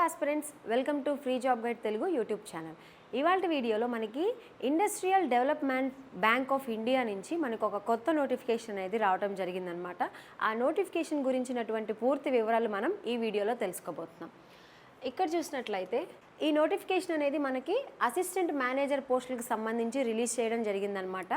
Aspirants welcome to free job guide Telugu YouTube channel. ఇవాళ వీడియోలో మనకి industrial development bank of India నుంచి మనకు ఒక కొత్త నోటిఫికేషన్ అనేది రావడం జరిగిందనమాట. ఆ నోటిఫికేషన్ గురించినటువంటి పూర్తి వివరాలు మనం ఈ వీడియోలో తెలుసుకోబోతున్నాం. ఇక్కడ చూసినట్లయితే ఈ నోటిఫికేషన్ అనేది మనకి అసిస్టెంట్ మేనేజర్ పోస్టులకు సంబంధించి రిలీజ్ చేయడం జరిగిందనమాట.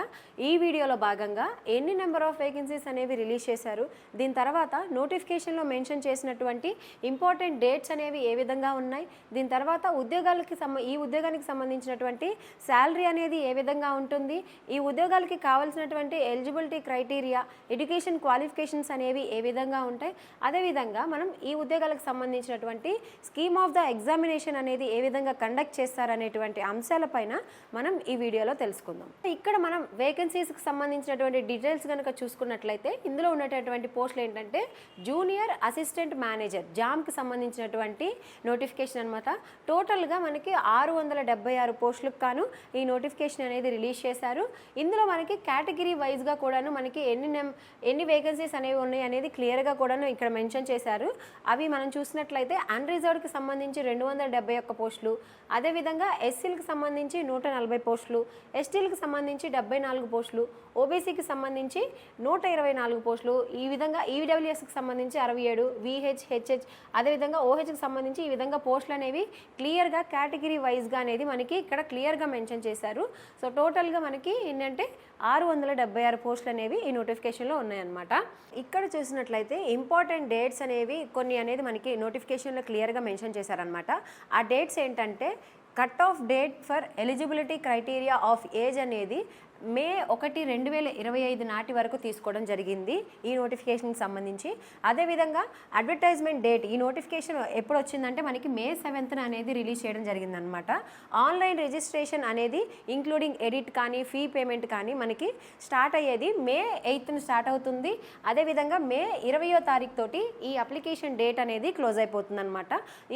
ఈ వీడియోలో భాగంగా ఎన్ని నెంబర్ ఆఫ్ వేకెన్సీస్ అనేవి రిలీజ్ చేశారు, దీని తర్వాత నోటిఫికేషన్లో మెన్షన్ చేసినటువంటి ఇంపార్టెంట్ డేట్స్ అనేవి ఏ విధంగా ఉన్నాయి, దీని తర్వాత ఈ ఉద్యోగానికి సంబంధించినటువంటి శాలరీ అనేది ఏ విధంగా ఉంటుంది, ఈ ఉద్యోగాలకి కావాల్సినటువంటి ఎలిజిబిలిటీ క్రైటీరియా, ఎడ్యుకేషన్ క్వాలిఫికేషన్స్ అనేవి ఏ విధంగా ఉంటాయి, అదేవిధంగా మనం ఈ ఉద్యోగాలకు సంబంధించినటువంటి స్కీమ్ ఆఫ్ ద ఎగ్జామినేషన్ అనేది ఏ విధంగా కండక్ట్ చేస్తారనేటువంటి అంశాలపైన మనం ఈ వీడియోలో తెలుసుకుందాం. ఇక్కడ మనం వేకెన్సీస్కి సంబంధించినటువంటి డీటెయిల్స్ కనుక చూసుకున్నట్లయితే ఇందులో ఉన్నటువంటి పోస్టులు ఏంటంటే జూనియర్ అసిస్టెంట్ మేనేజర్ జామ్కి సంబంధించినటువంటి నోటిఫికేషన్ అనమాట. టోటల్గా మనకి 676 పోస్టులకు గాను ఈ నోటిఫికేషన్ అనేది రిలీజ్ చేశారు. ఇందులో మనకి కేటగిరీ వైజ్గా కూడాను మనకి ఎన్ని వేకెన్సీస్ అనేవి ఉన్నాయి అనేది క్లియర్గా కూడాను ఇక్కడ మెన్షన్ చేశారు. అవి మనం చూసినట్లయితే అన్రిజర్వ్డ్కి సంబంధించి 271 పోస్టులు, అదేవిధంగా ఎస్సీలకు సంబంధించి 140 పోస్టులు, ఎస్టీలకు సంబంధించి 74 పోస్టులు, ఓబీసీకి సంబంధించి 124 పోస్టులు, ఈ విధంగా ఈడబ్ల్యూఎస్కి సంబంధించి 67, విహెచ్, హెచ్హెచ్, అదేవిధంగా ఓహెచ్కి సంబంధించి ఈ విధంగా పోస్టులు అనేవి క్లియర్గా కేటగిరీ వైజ్గా అనేది మనకి ఇక్కడ క్లియర్గా మెన్షన్ చేశారు. సో టోటల్గా మనకి ఏంటంటే 676 పోస్టులు అనేవి ఈ నోటిఫికేషన్లో ఉన్నాయన్నమాట. ఇక్కడ చూసినట్లయితే ఇంపార్టెంట్ డేట్స్ అనేవి కొన్ని అనేది మనకి నోటిఫికేషన్లో క్లియర్గా మెన్షన్ చేశారనమాట. ఆ డేట్స్ ఏంటంటే cut off date for eligibility criteria of age అనేది మే 1, 2025 నాటి వరకు తీసుకోవడం జరిగింది ఈ నోటిఫికేషన్కి సంబంధించి. అదేవిధంగా అడ్వర్టైజ్మెంట్ డేట్ ఈ నోటిఫికేషన్ ఎప్పుడు వచ్చిందంటే మనకి మే 7th అనేది రిలీజ్ చేయడం జరిగిందనమాట. ఆన్లైన్ రిజిస్ట్రేషన్ అనేది ఇంక్లూడింగ్ ఎడిట్ కానీ ఫీ పేమెంట్ కానీ మనకి స్టార్ట్ అయ్యేది మే 8th స్టార్ట్ అవుతుంది. అదేవిధంగా మే 20వ తారీఖు తోటి ఈ అప్లికేషన్ డేట్ అనేది క్లోజ్ అయిపోతుంది అనమాట.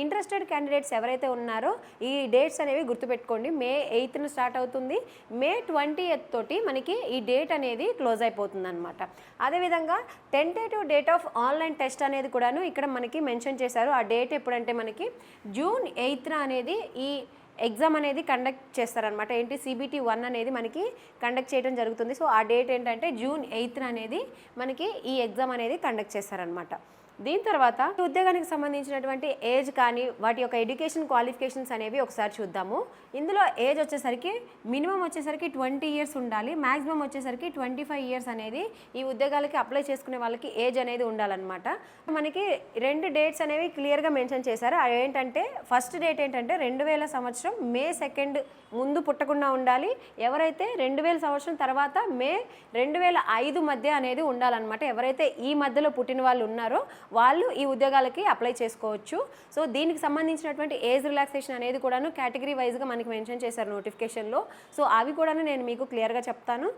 ఇంట్రెస్టెడ్ క్యాండిడేట్స్ ఎవరైతే ఉన్నారో ఈ డేట్స్ అనేవి గుర్తుపెట్టుకోండి. మే 8th స్టార్ట్ అవుతుంది, మే 20th తోటి మనకి ఈ డేట్ అనేది క్లోజ్ అయిపోతుంది అనమాట. అదేవిధంగా tentative date of online test అనేది కూడాను ఇక్కడ మనకి మెన్షన్ చేశారు. ఆ డేట్ ఎప్పుడంటే మనకి జూన్ 8th అనేది ఈ ఎగ్జామ్ అనేది కండక్ట్ చేస్తారనమాట. ఏంటి CBT 1 అనేది మనకి కండక్ట్ చేయడం జరుగుతుంది. సో ఆ డేట్ ఏంటంటే జూన్ 8th అనేది మనకి ఈ ఎగ్జామ్ అనేది కండక్ట్ చేస్తారనమాట. దీని తర్వాత ఉద్యోగానికి సంబంధించినటువంటి ఏజ్ కానీ వాటి యొక్క ఎడ్యుకేషన్ క్వాలిఫికేషన్స్ అనేవి ఒకసారి చూద్దాము. ఇందులో ఏజ్ వచ్చేసరికి మినిమం వచ్చేసరికి 20 years ఉండాలి, మ్యాక్సిమం వచ్చేసరికి 25 years అనేది ఈ ఉద్యోగాలకి అప్లై చేసుకునే వాళ్ళకి ఏజ్ అనేది ఉండాలన్నమాట. మనకి 2 డేట్స్ అనేవి క్లియర్గా మెన్షన్ చేశారు. అవి ఏంటంటే ఫస్ట్ డేట్ ఏంటంటే 2000 సంవత్సరం మే 2 ముందు పుట్టకుండా ఉండాలి, ఎవరైతే 2000 సంవత్సరం తర్వాత మే 2005 మధ్య అనేది ఉండాలన్నమాట. ఎవరైతే ఈ మధ్యలో పుట్టిన వాళ్ళు ఉన్నారో వాళ్ళు ఈ ఉద్యోగాలకి అప్లై చేసుకోవచ్చు. సో దీనికి సంబంధించినటువంటి ఏజ్ రిలాక్సేషన్ అనేది కూడాను కేటగిరీ వైజ్గా మనకి మెన్షన్ చేశారు నోటిఫికేషన్లో. సో అవి కూడాను నేను మీకు క్లియర్గా చెప్తాను.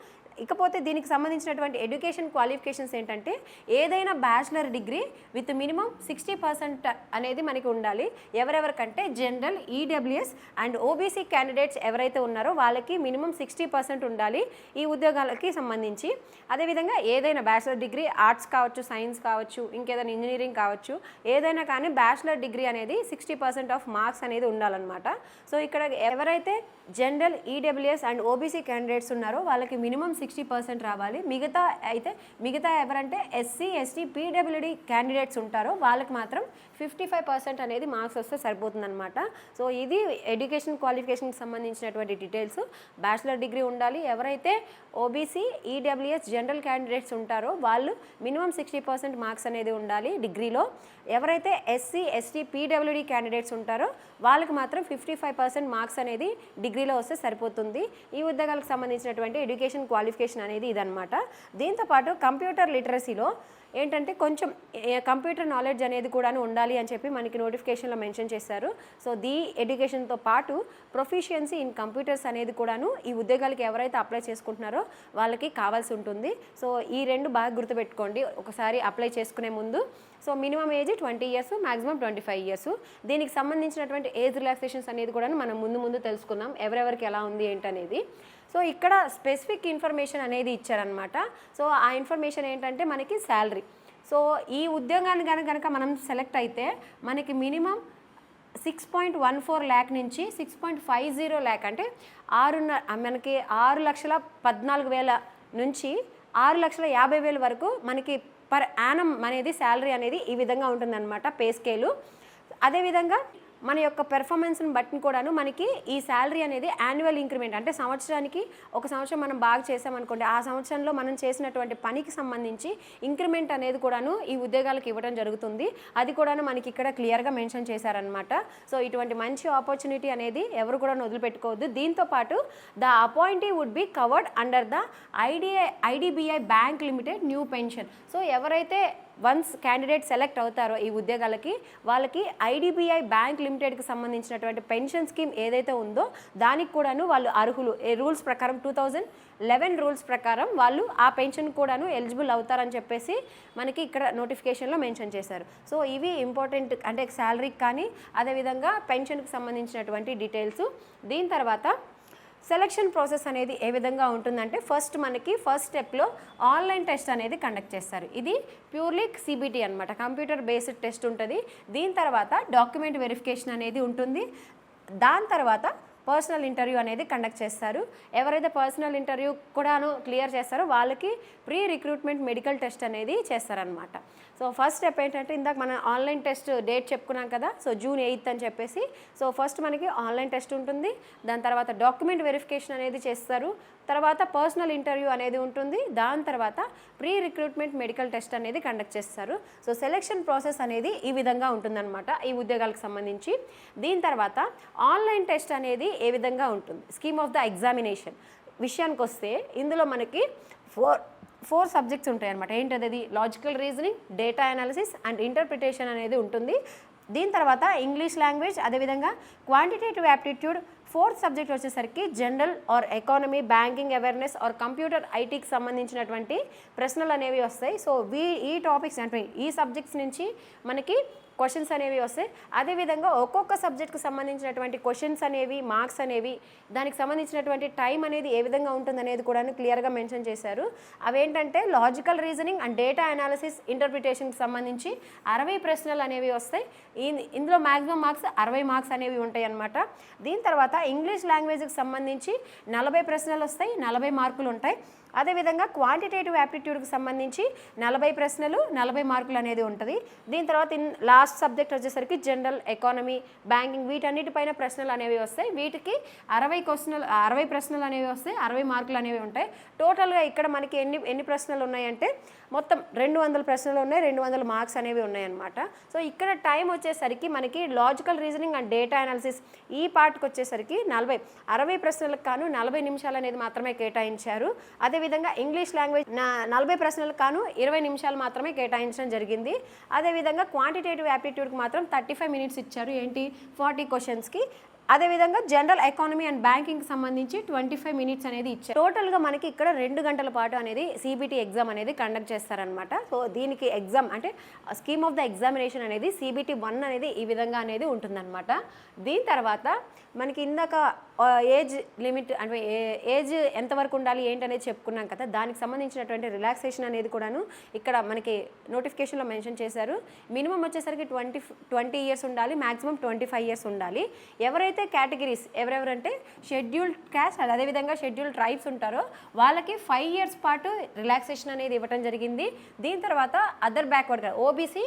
ఇకపోతే దీనికి సంబంధించినటువంటి ఎడ్యుకేషన్ క్వాలిఫికేషన్స్ ఏంటంటే ఏదైనా బ్యాచిలర్ డిగ్రీ విత్ మినిమం 60% అనేది మనకి ఉండాలి. ఎవరెవరికంటే general, EWS and OBC candidates ఎవరైతే ఉన్నారో వాళ్ళకి మినిమం 60% ఉండాలి ఈ ఉద్యోగాలకి సంబంధించి. అదేవిధంగా ఏదైనా బ్యాచిలర్ డిగ్రీ ఆర్ట్స్ కావచ్చు, సైన్స్ కావచ్చు, ఇంకేదైనా ఇంజనీరింగ్ కావచ్చు, ఏదైనా కానీ బ్యాచిలర్ డిగ్రీ అనేది 60% ఆఫ్ మార్క్స్ అనేది ఉండాలన్నమాట. సో ఇక్కడ ఎవరైతే general, EWS and OBC candidates ఉన్నారో వాళ్ళకి మినిమం 60% రావాలి. మిగతా ఎవరంటే ఎస్సీ, ఎస్టీ, పీడబ్ల్యూడీ క్యాండిడేట్స్ ఉంటారో వాళ్ళకి మాత్రం 55% అనేది మార్క్స్ వస్తే సరిపోతుందన్నమాట. సో ఇది ఎడ్యుకేషన్ క్వాలిఫికేషన్కి సంబంధించినటువంటి డీటెయిల్స్. బ్యాచిలర్ డిగ్రీ ఉండాలి. ఎవరైతే ఓబీసీ, ఈడబ్ల్యూఎస్, జనరల్ క్యాండిడేట్స్ ఉంటారో వాళ్ళు మినిమం 60% మార్క్స్ అనేది ఉండాలి డిగ్రీలో. ఎవరైతే ఎస్సీ, ఎస్టీ, పీడబ్ల్యూడీ క్యాండిడేట్స్ ఉంటారో వాళ్ళకి మాత్రం 55% మార్క్స్ అనేది డిగ్రీలో వస్తే సరిపోతుంది. ఈ ఉద్యోగాలకు సంబంధించినటువంటి ఎడ్యుకేషన్ క్వాలిఫికేషన్ అనేది ఇదనమాట. దీంతోపాటు కంప్యూటర్ లిటరసీలో ఏంటంటే కొంచెం కంప్యూటర్ నాలెడ్జ్ అనేది కూడా ఉండాలి అని చెప్పి మనకి నోటిఫికేషన్లో మెన్షన్ చేశారు. సో ఎడ్యుకేషన్తో పాటు ప్రొఫిషియన్సీ ఇన్ కంప్యూటర్స్ అనేది కూడాను ఈ ఉద్యోగాలకి ఎవరైతే అప్లై చేసుకుంటున్నారో వాళ్ళకి కావాల్సి ఉంటుంది. సో ఈ 2 బాగా గుర్తుపెట్టుకోండి ఒకసారి అప్లై చేసుకునే ముందు. So minimum age 20 years, maximum 25 years. దీనికి సంబంధించినటువంటి ఏజ్ రిలాక్సేషన్స్ అనేది కూడా మనం ముందు తెలుసుకుందాం ఎవరెవరికి ఎలా ఉంది ఏంటనేది. సో ఇక్కడ స్పెసిఫిక్ ఇన్ఫర్మేషన్ అనేది ఇచ్చారనమాట. సో ఆ ఇన్ఫర్మేషన్ ఏంటంటే మనకి శాలరీ. సో ఈ ఉద్యోగాన్ని కనుక మనం సెలెక్ట్ అయితే మనకి మినిమం 6.14 ల్యాక్ నుంచి 6.50 ల్యాక్ అంటే మనకి 6,14,000 నుంచి 6,50,000 వరకు మనకి పర్ యానం అనేది శాలరీ అనేది ఈ విధంగా ఉంటుందన్నమాట పే స్కేలు. అదేవిధంగా మన యొక్క పెర్ఫార్మెన్స్ని బట్టి కూడాను మనకి ఈ శాలరీ అనేది యాన్యువల్ ఇంక్రిమెంట్ అంటే సంవత్సరానికి ఒక సంవత్సరం మనం బాగా చేసామనుకోండి, ఆ సంవత్సరంలో మనం చేసినటువంటి పనికి సంబంధించి ఇంక్రిమెంట్ అనేది కూడాను ఈ ఉద్యోగాలకు ఇవ్వడం జరుగుతుంది. అది కూడాను మనకి ఇక్కడ క్లియర్గా మెన్షన్ చేశారనమాట. సో ఇటువంటి మంచి ఆపర్చునిటీ అనేది ఎవరు కూడా వదిలిపెట్టుకోవద్దు. దీంతోపాటు the appointee would be covered under the IDBI bank limited new pension. So ఎవరైతే వన్స్ క్యాండిడేట్ సెలెక్ట్ అవుతారో ఈ ఉద్యోగాలకి, వాళ్ళకి ఐడిబిఐ బ్యాంక్ లిమిటెడ్కి సంబంధించినటువంటి పెన్షన్ స్కీమ్ ఏదైతే ఉందో దానికి కూడాను వాళ్ళు అర్హులు. రూల్స్ ప్రకారం 2011 రూల్స్ ప్రకారం వాళ్ళు ఆ పెన్షన్ కూడాను ఎలిజిబుల్ అవుతారని చెప్పేసి మనకి ఇక్కడ నోటిఫికేషన్లో మెన్షన్ చేశారు. సో ఇవి ఇంపార్టెంట్ అంటే శాలరీకి కానీ అదేవిధంగా పెన్షన్కి సంబంధించినటువంటి డీటెయిల్స్. దీని తర్వాత సెలక్షన్ ప్రాసెస్ అనేది ఏ విధంగా ఉంటుందంటే మనకి ఫస్ట్ స్టెప్లో ఆన్లైన్ టెస్ట్ అనేది కండక్ట్ చేస్తారు. ఇది ప్యూర్లీ సిబిటి అనమాట, కంప్యూటర్ బేస్డ్ టెస్ట్ ఉంటుంది. దీని తర్వాత డాక్యుమెంట్ వెరిఫికేషన్ అనేది ఉంటుంది. దాని తర్వాత పర్సనల్ ఇంటర్వ్యూ అనేది కండక్ట్ చేస్తారు. ఎవరైతే పర్సనల్ ఇంటర్వ్యూ కూడాను క్లియర్ చేస్తారో వాళ్ళకి ప్రీ రిక్రూట్మెంట్ మెడికల్ టెస్ట్ అనేది చేస్తారనమాట. సో ఫస్ట్ స్టెప్ ఏంటంటే ఇందాక మనం ఆన్లైన్ టెస్ట్ డేట్ చెప్పుకున్నాం కదా, సో June 8th అని చెప్పేసి. సో ఫస్ట్ మనకి ఆన్లైన్ టెస్ట్ ఉంటుంది. దాని తర్వాత డాక్యుమెంట్ వెరిఫికేషన్ అనేది చేస్తారు. తర్వాత పర్సనల్ ఇంటర్వ్యూ అనేది ఉంటుంది. దాని తర్వాత ప్రీ రిక్రూట్మెంట్ మెడికల్ టెస్ట్ అనేది కండక్ట్ చేస్తారు. సో సెలెక్షన్ ప్రాసెస్ అనేది ఈ విధంగా ఉంటుందన్నమాట ఈ ఉద్యోగాలకు సంబంధించి. దీని తర్వాత ఆన్లైన్ టెస్ట్ అనేది ఏ విధంగా ఉంటుంది, స్కీమ్ ఆఫ్ ద ఎగ్జామినేషన్ విషయానికి వస్తే ఇందులో మనకి ఫోర్ సబ్జెక్ట్స్ ఉంటాయి అనమాట. ఏంటది, logical reasoning, data analysis and interpretation అనేది ఉంటుంది. దీని తర్వాత ఇంగ్లీష్ లాంగ్వేజ్, అదేవిధంగా క్వాంటిటేటివ్ యాప్టిట్యూడ్. ఫోర్త్ సబ్జెక్ట్ వచ్చేసరికి general or economy, banking awareness or computer ఐటీకి సంబంధించినటువంటి ప్రశ్నలు అనేవి వస్తాయి. సో ఈ టాపిక్స్ అంటే ఈ సబ్జెక్ట్స్ నుంచి మనకి క్వశ్చన్స్ అనేవి వస్తాయి. అదేవిధంగా ఒక్కొక్క సబ్జెక్ట్కి సంబంధించినటువంటి క్వశ్చన్స్ అనేవి, మార్క్స్ అనేవి, దానికి సంబంధించినటువంటి టైం అనేది ఏ విధంగా ఉంటుందనేది కూడా క్లియర్గా మెన్షన్ చేశారు. అవేంటంటే logical reasoning and data analysis, ఇంటర్ప్రిటేషన్కి సంబంధించి 60 ప్రశ్నలు అనేవి వస్తాయి. ఇందులో మ్యాక్సిమం మార్క్స్ 60 మార్క్స్ అనేవి ఉంటాయి అన్నమాట. దీని తర్వాత ఇంగ్లీష్ లాంగ్వేజ్కి సంబంధించి 40 ప్రశ్నలు వస్తాయి, 40 మార్కులు ఉంటాయి. అదేవిధంగా క్వాంటిటేటివ్ యాప్టిట్యూడ్కి సంబంధించి 40 ప్రశ్నలు, 40 మార్కులు అనేది ఉంటుంది. దీని తర్వాత లాస్ట్ సబ్జెక్ట్ వచ్చేసరికి జనరల్, ఎకానమీ, బ్యాంకింగ్ వీటన్నిటిపైన ప్రశ్నలు అనేవి వస్తాయి. వీటికి 60 ప్రశ్నలు అనేవి వస్తాయి, 60 మార్కులు అనేవి ఉంటాయి. టోటల్గా ఇక్కడ మనకి ఎన్ని ప్రశ్నలు ఉన్నాయంటే మొత్తం 200 ప్రశ్నలు ఉన్నాయి, 200 మార్క్స్ అనేవి ఉన్నాయన్నమాట. సో ఇక్కడ టైం వచ్చేసరికి మనకి logical reasoning and data analysis ఈ పార్ట్కి వచ్చేసరికి 60 ప్రశ్నలకు కాను 40 నిమిషాలు అనేది మాత్రమే కేటాయించారు. అదేవిధంగా ఇంగ్లీష్ లాంగ్వేజ్ 40 ప్రశ్నలకు కాను 20 నిమిషాలు మాత్రమే కేటాయించడం జరిగింది. అదేవిధంగా క్వాంటిటేటివ్ యాప్టిట్యూడ్కి మాత్రం 35 మినిట్స్ ఇచ్చారు. 40 క్వశ్చన్స్కి. అదేవిధంగా జనరల్, ఎకానమీ అండ్ బ్యాంకింగ్కి సంబంధించి 25 మినిట్స్ అనేది ఇచ్చారు. టోటల్గా మనకి ఇక్కడ 2 గంటల పాటు అనేది సిబిటి ఎగ్జామ్ అనేది కండక్ట్ చేస్తారనమాట. సో దీనికి ఎగ్జామ్ అంటే స్కీమ్ ఆఫ్ ద ఎగ్జామినేషన్ అనేది CBT 1 అనేది ఈ విధంగా అనేది ఉంటుందన్నమాట. దీని తర్వాత మనకి ఇందాక ఏజ్ లిమిట్ అంటే ఏజ్ ఎంతవరకు ఉండాలి ఏంటనేది చెప్పుకున్నాం కదా, దానికి సంబంధించినటువంటి రిలాక్సేషన్ అనేది కూడాను ఇక్కడ మనకి నోటిఫికేషన్లో మెన్షన్ చేశారు. మినిమం వచ్చేసరికి 20 ఇయర్స్ ఉండాలి, మ్యాక్సిమం 25 ఇయర్స్ ఉండాలి. ఎవరైతే కేటగిరీస్ ఎవరెవరంటే షెడ్యూల్డ్ క్యాస్ట్ అదేవిధంగా షెడ్యూల్డ్ ట్రైబ్స్ ఉంటారో వాళ్ళకి 5 ఇయర్స్ పాటు రిలాక్సేషన్ అనేది ఇవ్వడం జరిగింది. దీని తర్వాత other backward OBC,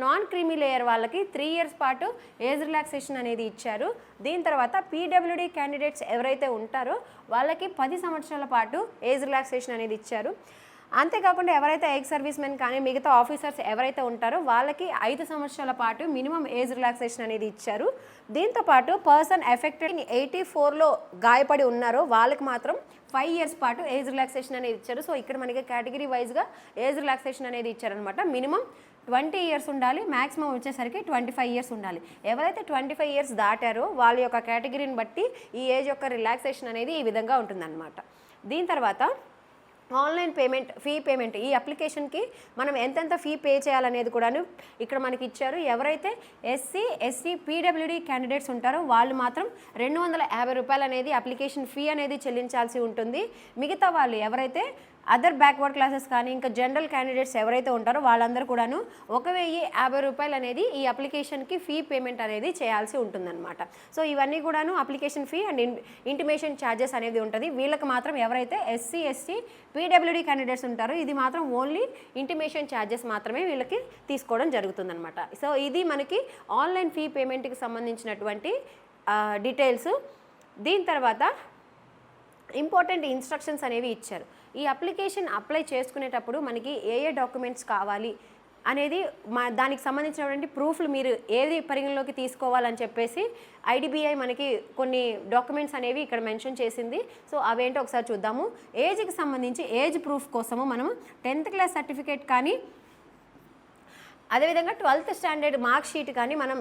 non creamy layer వాళ్ళకి 3 ఇయర్స్ పాటు ఏజ్ రిలాక్సేషన్ అనేది ఇచ్చారు. దీని తర్వాత PWD క్యాండిడేట్స్ ఎవరైతే ఉంటారో వాళ్ళకి 10 సంవత్సరాల పాటు ఏజ్ రిలాక్సేషన్ అనేది ఇచ్చారు. అంతేకాకుండా ఎవరైతే ఎక్స్ సర్వీస్ మెన్ కానీ మిగతా ఆఫీసర్స్ ఎవరైతే ఉంటారో వాళ్ళకి 5 సంవత్సరాల పాటు మినిమం ఏజ్ రిలాక్సేషన్ అనేది ఇచ్చారు. దీంతోపాటు పర్సన్ ఎఫెక్టెడ్ 84లో గాయపడి ఉన్నారో వాళ్ళకి మాత్రం 5 ఇయర్స్ పాటు ఏజ్ రిలాక్సేషన్ అనేది ఇచ్చారు. సో ఇక్కడ మనకి కేటగిరీ వైజ్గా ఏజ్ రిలాక్సేషన్ అనేది ఇచ్చారనమాట. మినిమం 20 ఇయర్స్ ఉండాలి, మ్యాక్సిమం వచ్చేసరికి 25 ఇయర్స్ ఉండాలి. ఎవరైతే 25 ఇయర్స్ దాటారో వాళ్ళ యొక్క కేటగిరీని బట్టి ఈ ఏజ్ యొక్క రిలాక్సేషన్ అనేది ఈ విధంగా ఉంటుందన్నమాట. దీని తర్వాత ఆన్లైన్ ఫీ పేమెంట్ ఈ అప్లికేషన్కి మనం ఎంతెంత ఫీ పే చేయాలనేది కూడాను ఇక్కడ మనకి ఇచ్చారు. ఎవరైతే SC, ST, PWD క్యాండిడేట్స్ ఉంటారో వాళ్ళు మాత్రం 250 రూపాయలు అనేది అప్లికేషన్ ఫీ అనేది చెల్లించాల్సి ఉంటుంది. మిగతా వాళ్ళు ఎవరైతే అదర్ బ్యాక్వర్డ్ క్లాసెస్ కానీ ఇంకా జనరల్ క్యాండిడేట్స్ ఎవరైతే ఉంటారో వాళ్ళందరూ కూడాను 1050 రూపాయలు అనేది ఈ అప్లికేషన్కి ఫీ పేమెంట్ అనేది చేయాల్సి ఉంటుందన్నమాట. సో ఇవన్నీ కూడాను application fee and intimation charges అనేది ఉంటుంది. వీళ్ళకి మాత్రం ఎవరైతే ఎస్సీ ఎస్టీ పీడబ్ల్యూడీ క్యాండిడేట్స్ ఉంటారో ఇది మాత్రం ఓన్లీ ఇంటిమేషన్ ఛార్జెస్ మాత్రమే వీళ్ళకి తీసుకోవడం జరుగుతుందన్నమాట. సో ఇది మనకి ఆన్లైన్ ఫీ పేమెంట్కి సంబంధించినటువంటి డీటెయిల్స్. దీని తర్వాత ఇంపార్టెంట్ ఇన్స్ట్రక్షన్స్ అనేవి ఇచ్చారు. ఈ అప్లికేషన్ అప్లై చేసుకునేటప్పుడు మనకి ఏ డాక్యుమెంట్స్ కావాలి అనేది దానికి సంబంధించినటువంటి ప్రూఫ్లు మీరు ఏది పరిగణలోకి తీసుకోవాలని చెప్పేసి ఐడిబిఐ మనకి కొన్ని డాక్యుమెంట్స్ అనేవి ఇక్కడ మెన్షన్ చేసింది. సో అవేంటో ఒకసారి చూద్దాము. ఏజ్కి సంబంధించి ఏజ్ ప్రూఫ్ కోసము మనము 10th క్లాస్ సర్టిఫికేట్ కానీ అదేవిధంగా 12th స్టాండర్డ్ మార్క్ షీట్ కానీ మనం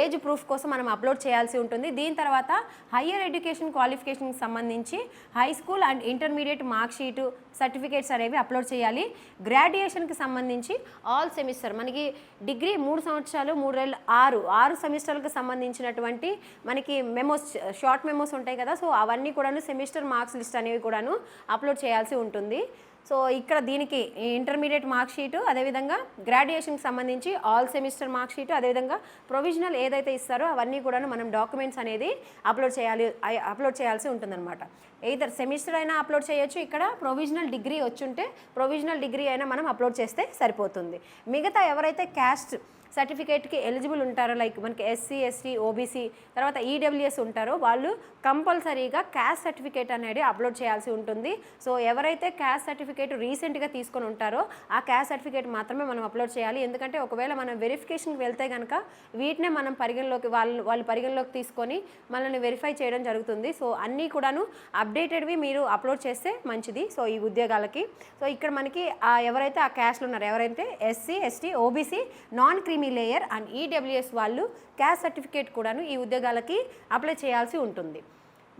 ఏజ్ ప్రూఫ్ కోసం మనం అప్లోడ్ చేయాల్సి ఉంటుంది. దీని తర్వాత హయ్యర్ ఎడ్యుకేషన్ క్వాలిఫికేషన్కి సంబంధించి high school and intermediate mark sheet certificates అనేవి అప్లోడ్ చేయాలి. గ్రాడ్యుయేషన్కి సంబంధించి ఆల్ సెమిస్టర్ మనకి డిగ్రీ 3 సంవత్సరాలు 3 ఏళ్ళు 6 సెమిస్టర్లకు సంబంధించినటువంటి మనకి మెమోస్ షార్ట్ మెమోస్ ఉంటాయి కదా. సో అవన్నీ కూడాను సెమిస్టర్ మార్క్స్ లిస్ట్ అనేవి కూడాను అప్లోడ్ చేయాల్సి ఉంటుంది. సో ఇక్కడ దీనికి ఇంటర్మీడియట్ మార్క్ షీటు అదేవిధంగా గ్రాడ్యుయేషన్కి సంబంధించి ఆల్ సెమిస్టర్ మార్క్ షీటు అదేవిధంగా ప్రొవిజనల్ ఏదైతే ఇస్తారో అవన్నీ కూడా మనం డాక్యుమెంట్స్ అనేది అప్లోడ్ చేయాల్సి ఉంటుందన్నమాట. ఎయిదర్ సెమిస్టర్ అయినా అప్లోడ్ చేయొచ్చు, ఇక్కడ ప్రొవిజనల్ డిగ్రీ వచ్చుంటే ప్రొవిజనల్ డిగ్రీ అయినా మనం అప్లోడ్ చేస్తే సరిపోతుంది. మిగతా ఎవరైతే క్యాస్ట్ సర్టిఫికేట్కి ఎలిజిబుల్ ఉంటారో లైక్ మనకి ఎస్సీ ఎస్టీ ఓబీసీ తర్వాత ఈడబ్ల్యూఎస్ ఉంటారో వాళ్ళు కంపల్సరీగా క్యాస్ట్ సర్టిఫికేట్ అనేది అప్లోడ్ చేయాల్సి ఉంటుంది. సో ఎవరైతే క్యాస్ట్ సర్టిఫికేట్ రీసెంట్గా తీసుకొని ఉంటారో ఆ క్యాస్ట్ సర్టిఫికేట్ మాత్రమే మనం అప్లోడ్ చేయాలి. ఎందుకంటే ఒకవేళ మనం వెరిఫికేషన్కి వెళ్తే కనుక వీటినే మనం పరిగణలోకి వాళ్ళు పరిగణలోకి తీసుకొని మనల్ని వెరిఫై చేయడం జరుగుతుంది. సో అన్నీ కూడాను అప్డేటెడ్వి మీరు అప్లోడ్ చేస్తే మంచిది. సో ఈ ఉద్యోగాలకి సో ఇక్కడ మనకి ఎవరైతే ఆ క్యాస్ట్లో ఉన్నారో ఎవరైతే SC ST OBC non creamy layer and EWS వాళ్ళు క్యాస్ట్ సర్టిఫికేట్ కూడాను ఈ ఉద్యోగాలకి అప్లై చేయాల్సి ఉంటుంది.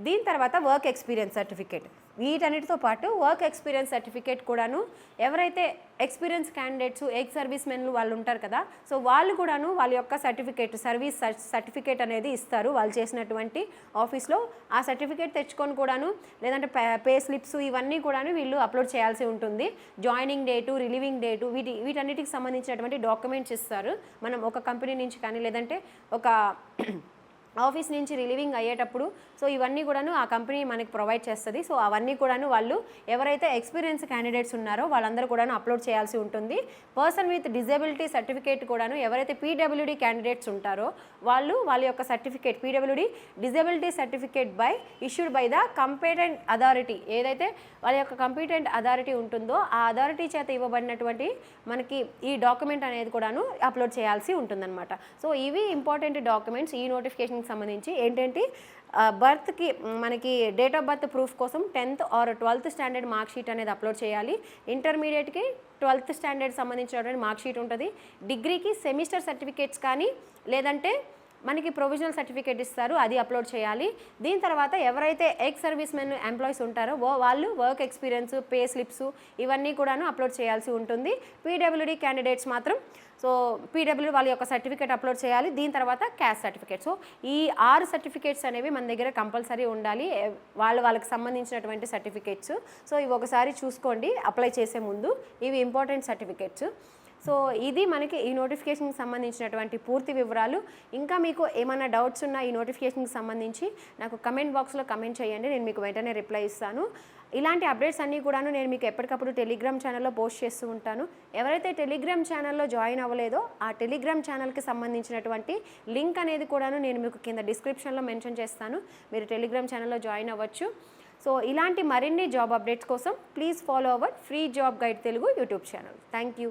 దీని తర్వాత వర్క్ ఎక్స్పీరియన్స్ సర్టిఫికేట్, వీటన్నిటితో పాటు వర్క్ ఎక్స్పీరియన్స్ సర్టిఫికేట్ కూడాను ఎవరైతే ఎక్స్పీరియన్స్ క్యాండిడేట్స్ ఎక్స్ సర్వీస్ మెన్లు వాళ్ళు ఉంటారు కదా. సో వాళ్ళు కూడాను వాళ్ళ యొక్క సర్టిఫికేట్ సర్వీస్ సర్టిఫికేట్ అనేది ఇస్తారు వాళ్ళు చేసినటువంటి ఆఫీస్లో. ఆ సర్టిఫికేట్ తెచ్చుకొని కూడాను లేదంటే పే స్లిప్స్ ఇవన్నీ కూడాను వీళ్ళు అప్లోడ్ చేయాల్సి ఉంటుంది. జాయినింగ్ డేటు రిలీవింగ్ డేటు వీటన్నిటికి సంబంధించినటువంటి డాక్యుమెంట్స్ ఇస్తారు. మనం ఒక కంపెనీ నుంచి కానీ లేదంటే ఒక ఆఫీస్ నుంచి రిలీవింగ్ అయ్యేటప్పుడు సో ఇవన్నీ కూడాను ఆ కంపెనీ మనకి ప్రొవైడ్ చేస్తుంది. సో అవన్నీ కూడాను వాళ్ళు ఎవరైతే ఎక్స్పీరియన్స్ క్యాండిడేట్స్ ఉన్నారో వాళ్ళందరూ కూడాను అప్లోడ్ చేయాల్సి ఉంటుంది. పర్సన్ విత్ డిజబిలిటీ సర్టిఫికేట్ కూడాను ఎవరైతే పీడబ్ల్యూడీ క్యాండిడేట్స్ ఉంటారో వాళ్ళ యొక్క certificate PWD disability certificate issued by the competent authority, ఏదైతే వాళ్ళ యొక్క కంపిటెంట్ అథారిటీ ఉంటుందో ఆ అథారిటీ చేత ఇవ్వబడినటువంటి మనకి ఈ డాక్యుమెంట్ అనేది కూడాను అప్లోడ్ చేయాల్సి ఉంటుందన్నమాట. సో ఇవి ఇంపార్టెంట్ డాక్యుమెంట్స్ ఈ నోటిఫికేషన్ సంబంధించి. ఏంటంటే బర్త్కి మనకి డేట్ ఆఫ్ బర్త్ ప్రూఫ్ కోసం 10th or 12th standard mark sheet అనేది అప్లోడ్ చేయాలి. ఇంటర్మీడియట్కి 12th స్టాండర్డ్ సంబంధించినటువంటి మార్క్ షీట్ ఉంటుంది. డిగ్రీకి సెమిస్టర్ సర్టిఫికేట్స్ కానీ లేదంటే మనకి ప్రొవిజనల్ సర్టిఫికేట్ ఇస్తారు, అది అప్లోడ్ చేయాలి. దీని తర్వాత ఎవరైతే ఎక్స్ సర్వీస్ మెన్ ఎంప్లాయీస్ ఉంటారో వాళ్ళు వర్క్ ఎక్స్పీరియన్స్ పే స్లిప్స్ ఇవన్నీ కూడాను అప్లోడ్ చేయాల్సి ఉంటుంది. పీడబ్ల్యూడీ క్యాండిడేట్స్ మాత్రం సో పీడబ్ల్యూ వాళ్ళ యొక్క సర్టిఫికేట్ అప్లోడ్ చేయాలి. దీని తర్వాత క్యాస్ట్ సర్టిఫికేట్. సో ఈ 6 సర్టిఫికేట్స్ అనేవి మన దగ్గర కంపల్సరీ ఉండాలి, వాళ్ళకి సంబంధించినటువంటి సర్టిఫికేట్స్. సో ఇవి ఒకసారి చూసుకోండి అప్లై చేసే ముందు, ఇవి ఇంపార్టెంట్ సర్టిఫికేట్స్. సో ఇది మనకి ఈ నోటిఫికేషన్కి సంబంధించినటువంటి పూర్తి వివరాలు. ఇంకా మీకు ఏమైనా డౌట్స్ ఉన్నా ఈ నోటిఫికేషన్కి సంబంధించి నాకు కమెంట్ బాక్స్లో కమెంట్ చేయండి, నేను మీకు వెంటనే రిప్లై ఇస్తాను. ఇలాంటి అప్డేట్స్ అన్నీ కూడాను నేను మీకు ఎప్పటికప్పుడు టెలిగ్రామ్ ఛానల్లో పోస్ట్ చేస్తూ ఉంటాను. ఎవరైతే టెలిగ్రామ్ ఛానల్లో జాయిన్ అవ్వలేదో ఆ టెలిగ్రామ్ ఛానల్కి సంబంధించినటువంటి లింక్ అనేది కూడాను నేను మీకు కింద డిస్క్రిప్షన్లో మెన్షన్ చేస్తాను, మీరు టెలిగ్రామ్ ఛానల్లో జాయిన్ అవ్వచ్చు. సో ఇలాంటి మరిన్ని జాబ్ అప్డేట్స్ కోసం please follow our free job guide Telugu YouTube channel. Thank you.